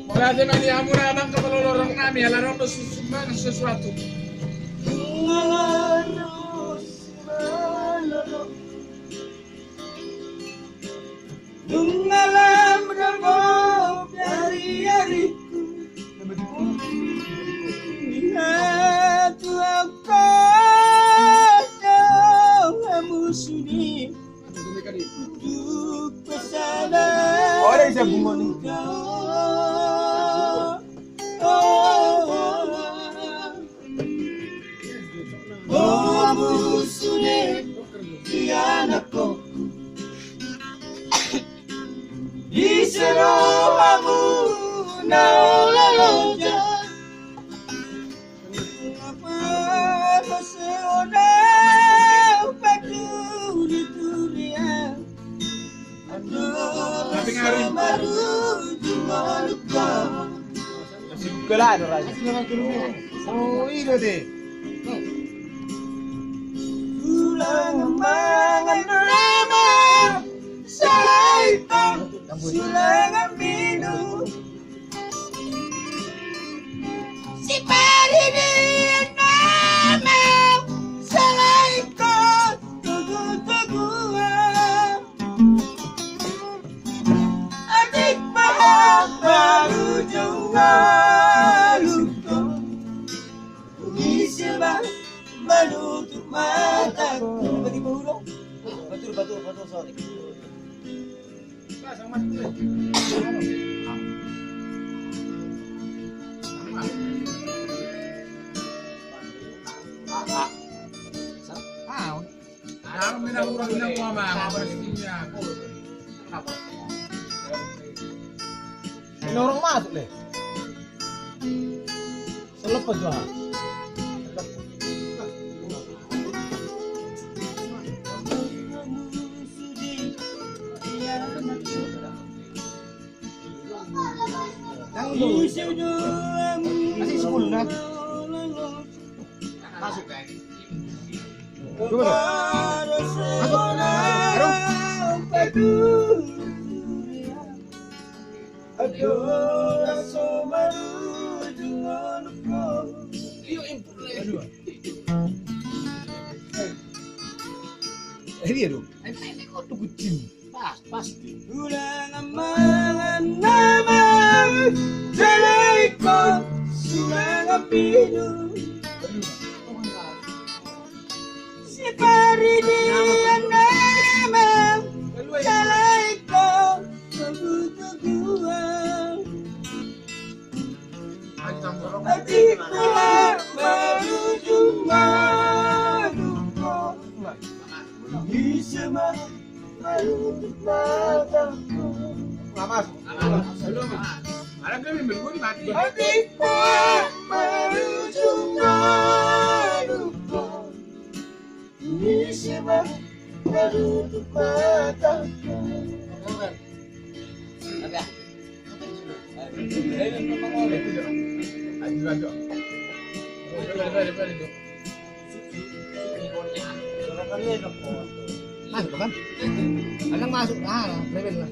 Berarti nanti amur abang ke lorong kami, alarm sesuatu. Malam remuk dari hariku, lihat kamu sudi untuk pesanan. Oh, ada bisa bunga nih. Kamu sudi anakku. Disuruh kamu naoloja, apa terseona padu di dunia. Aduh, baru cuma luka. Masih gelar aja. Oh, itu deh. Pulang mangan lama, saya silangan minum si parini nama selaikon teguh-teguhan adik paham baru jauh luka disebab menutup mataku bagi burung betul sorry. Ini orang masuk deh. Selepas jual. Masih 10 kan? Masuk. Coba Pasti. Ulang amangan nama Jalaikon sulang apidu si parini nama Jalaikon teguh-teguhan adikku baru cuma lupa di semua menutup mataku. Belum. Ada kami berguni mati. Adikku baru cuma lupa di semua menutup mataku. Masuk kan? Kadang masuk, level lah.